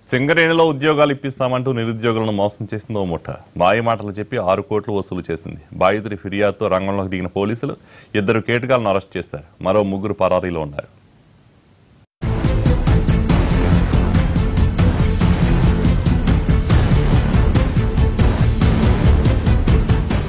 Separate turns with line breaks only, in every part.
సింగరేణిలో ఉద్యోగాలు ఇప్పిస్తామంటూ నిరుద్యోగులను మోసం చేసిందో ముఠ మాయ మాటలు చెప్పి 6 కోట్లు వసూలు చేసింది. బాధితుడి ఫిర్యాదుతో రంగంలోకి దిగిన పోలీసులు 2 కేటుగాలను అరెస్ట్ చేశారు. మరో 3 పరారీలో ఉన్నారు.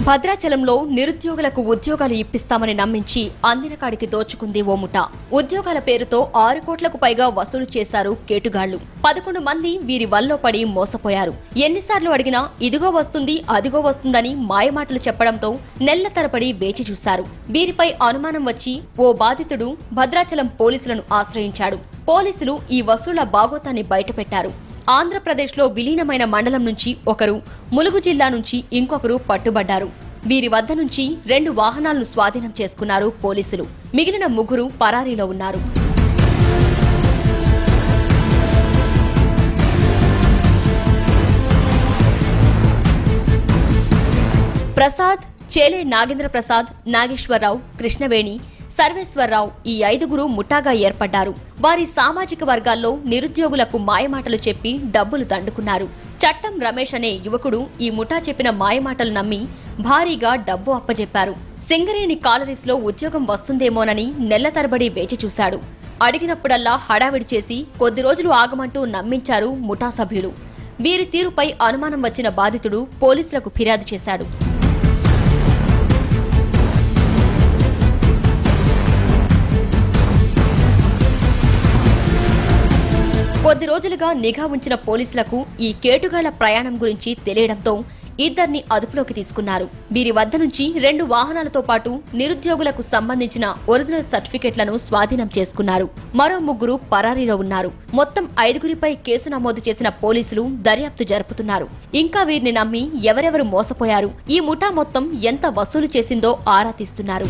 భద్రాచలంలో నిరుద్యోగులకు ఉద్యోగాలు ఇప్పిస్తామని నమ్మించి అందిన కాడికి దోచుకుంది ఓ ముఠ. ఉద్యోగాల పేరుతో 6 కోట్లకు పైగా వసూలు చేశారు కేటుగాళ్లు. 11 మంది వీరి వల్లో పడి మోసపోయారు. ఎన్నిసార్లు అడిగినా ఇదిగో వస్తుంది అదిగో వస్తుందని మాయమాటలు చెప్పడంతో నెల్ల తరబడి వేచి చూశారు. వీరిపై అనుమానం వచ్చి ఓ బాధితుడు భద్రాచలం పోలీసులను ఆశ్రయించాడు. పోలీసులు ఈ వసూళ్ల బాగోతాన్ని బయటపెట్టారు. ఆంధ్రప్రదేశ్లో విలీనమైన మండలం నుంచి ఒకరు, ములుగు జిల్లా నుంచి ఇంకొకరు పట్టుబడ్డారు. వీరి వద్ద నుంచి 2 వాహనాలను స్వాధీనం చేసుకున్నారు పోలీసులు. మిగిలిన 3 పరారీలో ఉన్నారు. ప్రసాద్, చేలే నాగేంద్ర ప్రసాద్, నాగేశ్వరరావు, కృష్ణవేణి, సర్వేశ్వరరావు ఈ 5గురు ముఠాగా ఏర్పడ్డారు. వారి సామాజిక వర్గాల్లో నిరుద్యోగులకు మాయమాటలు చెప్పి డబ్బులు దండుకున్నారు. చట్టం రమేష్ అనే యువకుడు ఈ ముఠా చెప్పిన మాయమాటలు నమ్మి భారీగా డబ్బు అప్పజెప్పారు. సింగరేణి కాలరీస్లో ఉద్యోగం వస్తుందేమోనని నెల్ల తరబడి వేచి చూశాడు. అడిగినప్పుడల్లా హడావిడి చేసి కొద్ది రోజులు ఆగమంటూ నమ్మించారు ముఠా సభ్యులు. వీరి తీరుపై అనుమానం వచ్చిన బాధితుడు పోలీసులకు ఫిర్యాదు చేశాడు. కొద్ది రోజులుగా నిఘా ఉంచిన పోలీసులకు ఈ కేటుగాళ్ల ప్రయాణం గురించి తెలియడంతో 2 అదుపులోకి తీసుకున్నారు. వీరి వద్ద నుంచి 2 వాహనాలతో పాటు నిరుద్యోగులకు సంబంధించిన ఒరిజినల్ సర్టిఫికెట్లను స్వాధీనం చేసుకున్నారు. మరో 3 పరారీలో ఉన్నారు. మొత్తం 5గురిపై కేసు నమోదు చేసిన పోలీసులు దర్యాప్తు జరుపుతున్నారు. ఇంకా వీరిని నమ్మి ఎవరెవరు మోసపోయారు, ఈ ముఠా మొత్తం ఎంత వసూలు చేసిందో ఆరా తీస్తున్నారు.